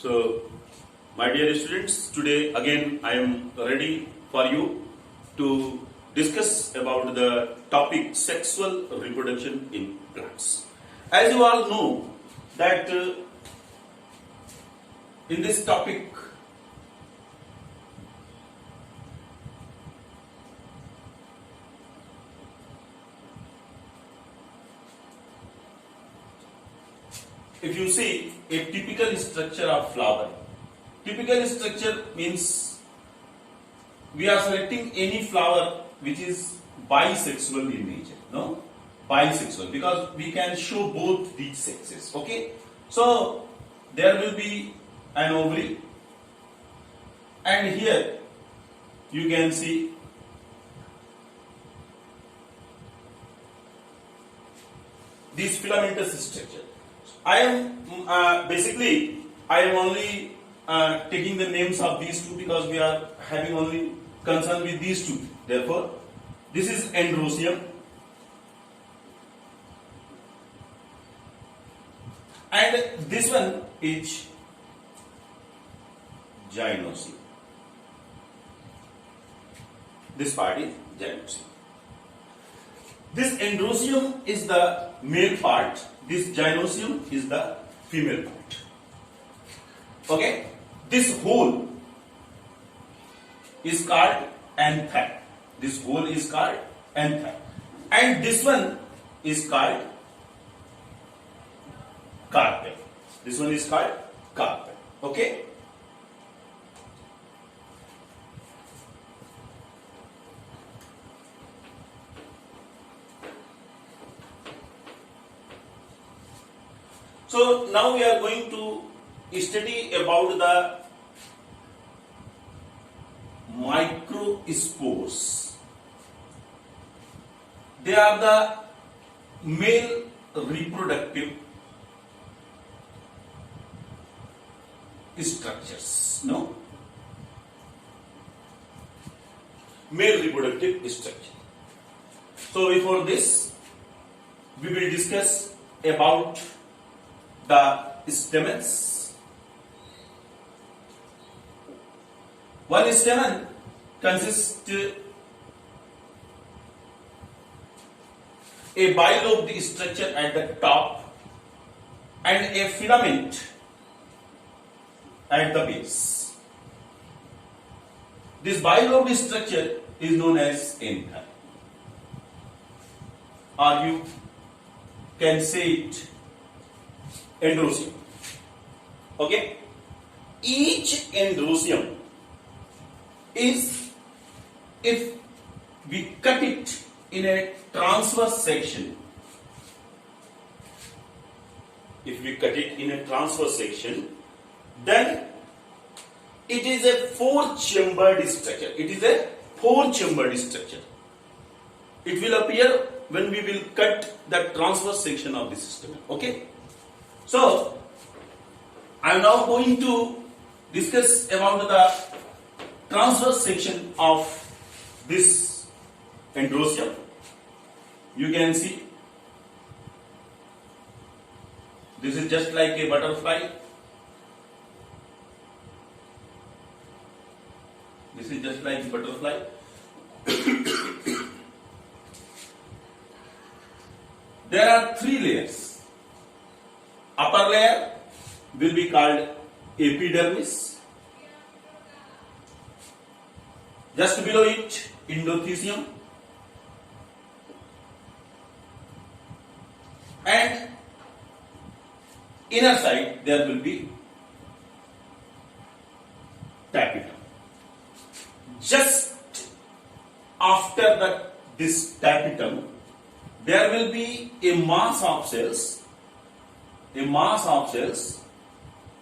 So, my dear students, today again I am ready for you to discuss about the topic sexual reproduction in plants. As you all know that in this topic if you see a typical structure of flower, typical structure means we are selecting any flower which is bisexual in nature, no? Bisexual, because we can show both these sexes, okay? So, there will be an ovary and here you can see this filamentous structure. I am basically I am only taking the names of these two because we are having only concern with these two. Therefore, this is androecium and this one is gynoecium. This part is gynoecium. This androecium is the male part. This gynoecium is the female part. Okay? This hole is called anther. This hole is called anther. And this one is called carpel. This one is called carpel. Okay? So now we are going to study about the microspores. They are the male reproductive structures. No? Male reproductive structure. So before this, we will discuss about the stamens. One stamen consists a bilobed structure at the top and a filament at the base. This bilobed structure is known as anther, or you can say it androecium. Okay? Each androecium is, if we cut it in a transverse section, then it is a four-chambered structure. It will appear when we will cut the transverse section of the system. Okay? So, I am now going to discuss about the transverse section of this androecium. You can see this is just like a butterfly. This is just like a butterfly. There are three layers. Upper layer will be called epidermis. Just below it, endothecium. And inner side there will be tapetum. Just after this tapetum, there will be a mass of cells,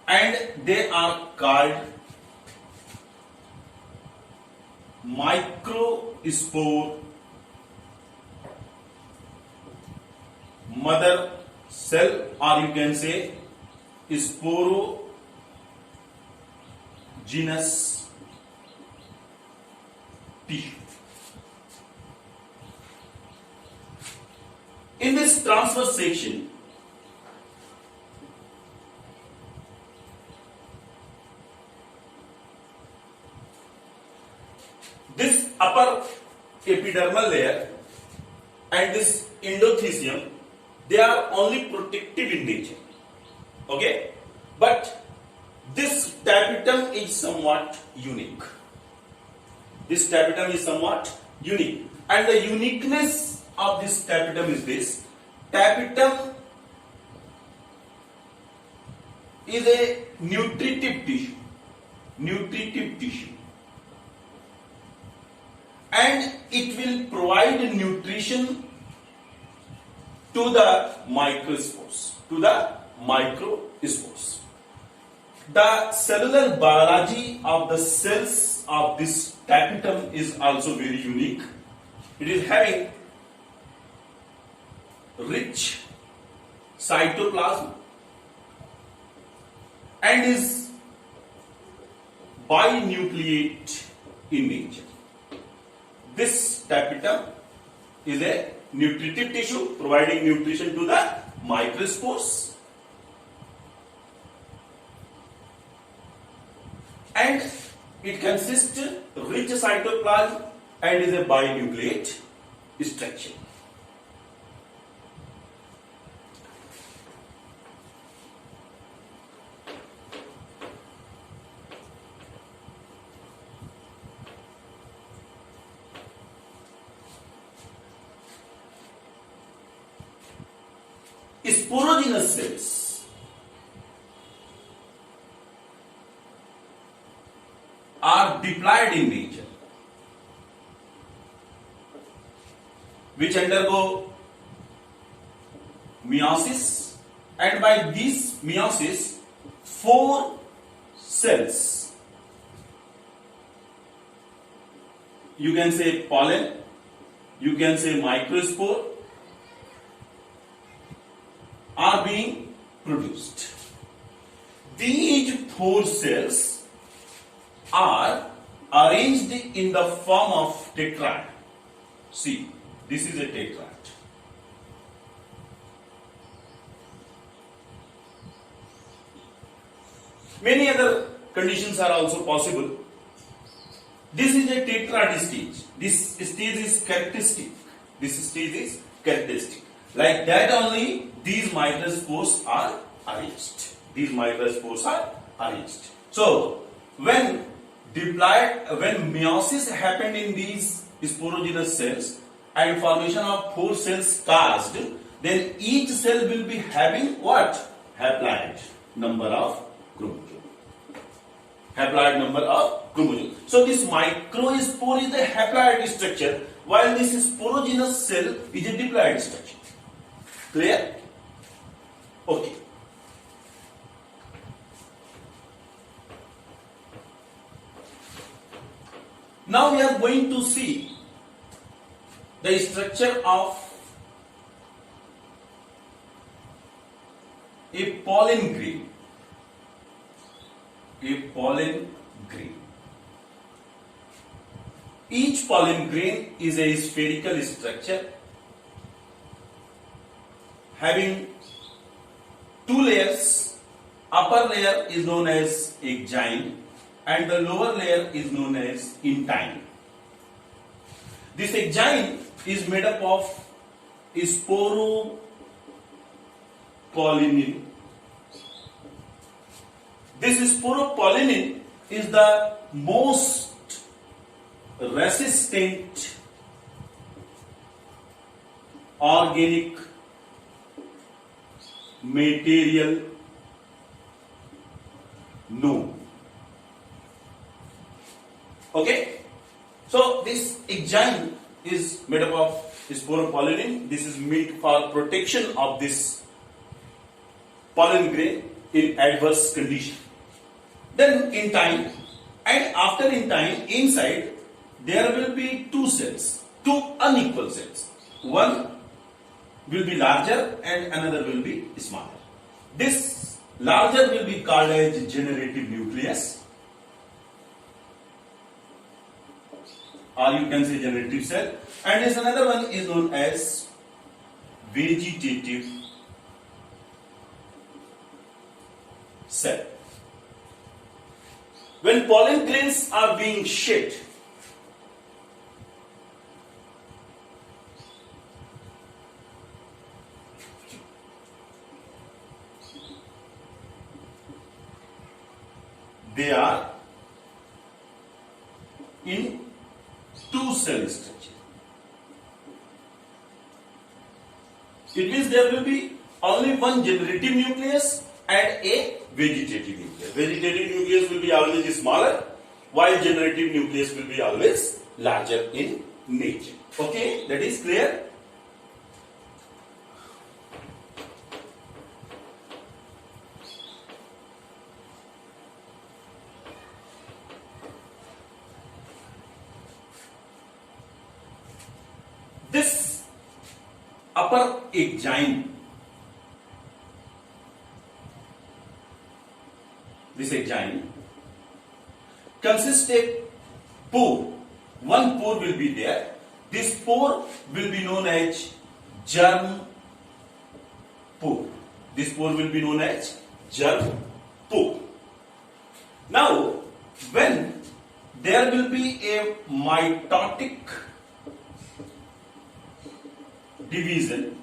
and they are called microspore, mother cell, or you can say sporogenous tissue. In this transverse section, This upper epidermal layer and this endothecium, they are only protective in nature. Okay? But this tapetum is somewhat unique. This tapetum is somewhat unique. And the uniqueness of this tapetum is this. Tapetum is a nutritive tissue. Nutritive tissue. And it will provide nutrition to the microspores. To the microspores. The cellular biology of the cells of this tapetum is also very unique. It is having rich cytoplasm and is binucleate in nature. This tapetum is a nutritive tissue providing nutrition to the microspores, and it consists of rich cytoplasm and is a binucleate structure. Sporogenous cells are diploid in nature, which undergo meiosis, and by this meiosis, 4 cells, you can say pollen, you can say microspore, are being produced. These 4 cells are arranged in the form of tetrad. See, this is a tetrad. Many other conditions are also possible. This is a tetrad stage. This stage is characteristic. This stage is characteristic. Like that only these microspores are arranged. These microspores are arranged. So when meiosis happened in these sporogenous cells and formation of 4 cells caused, then each cell will be having what? Haploid number of chromosome. Haploid number of chromosome. So this microspore is a haploid structure, while this sporogenous cell is a diploid structure. Clear? Okay. Now we are going to see the structure of a pollen grain. A pollen grain. Each pollen grain is a spherical structure having 2 layers. Upper layer is known as exine and the lower layer is known as intine. This exine is made up of sporopollenin. This sporopollenin is the most resistant organic material known. Okay, so this exine is made up of sporopollenin. This is meant for protection of this pollen grain in adverse condition. Then intine, and after intine, inside there will be 2 cells, 2 unequal cells. One will be larger and another will be smaller. This larger will be called as generative nucleus, or you can say generative cell, and this another one is known as vegetative cell. When pollen grains are being shed, they are in two-cell structure. It means there will be only one generative nucleus and a vegetative nucleus. Vegetative nucleus will be always smaller, while generative nucleus will be always larger in nature. Okay, that is clear? This upper exine, consists of pore. One pore will be there. This pore will be known as germ pore. This pore will be known as germ pore. Now, when there will be a mitotic division,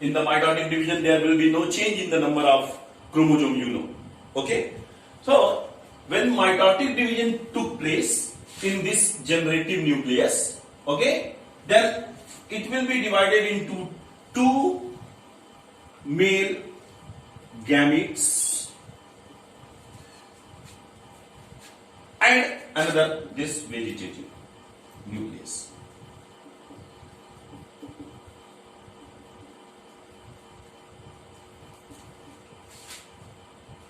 in the mitotic division there will be no change in the number of chromosome, you know. Okay? So, when mitotic division took place in this generative nucleus, okay, then it will be divided into two male gametes and another this vegetative nucleus.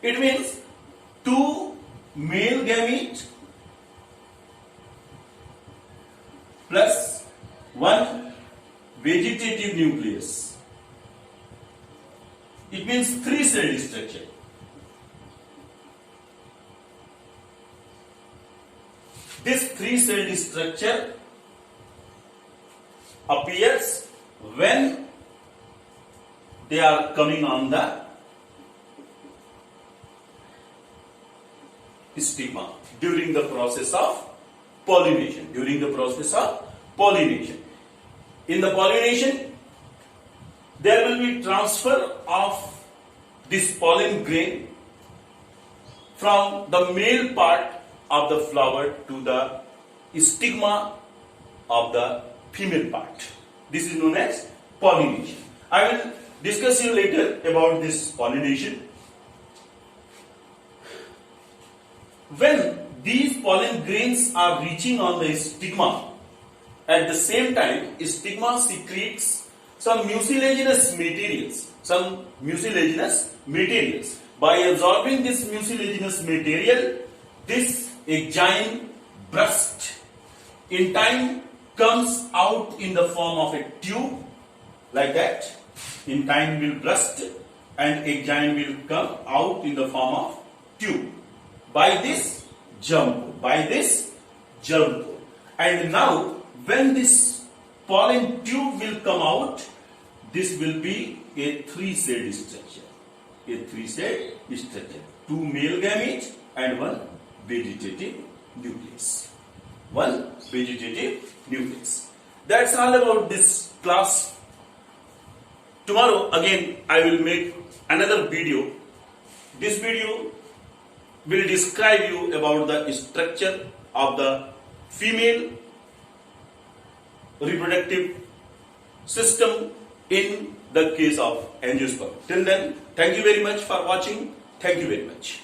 It means two male gamete plus one vegetative nucleus. It means three-cell structure. This three-cell structure appears when they are coming on the stigma during the process of pollination. In the pollination, there will be transfer of this pollen grain from the male part of the flower to the stigma of the female part. This is known as pollination. I will discuss you later about this pollination. When these pollen grains are reaching on the stigma, at the same time, stigma secretes some mucilaginous materials. By absorbing this mucilaginous material, this exine burst in time comes out in the form of a tube, like that. In time will burst and exine will come out in the form of tube. By this germ pore. And now when this pollen tube will come out, this will be a three-cell structure. Two male gametes and one vegetative nucleus. That's all about this class. Tomorrow again I will make another video. This video will describe you about the structure of the female reproductive system in the case of angiosperm. Till then, thank you very much for watching. Thank you very much.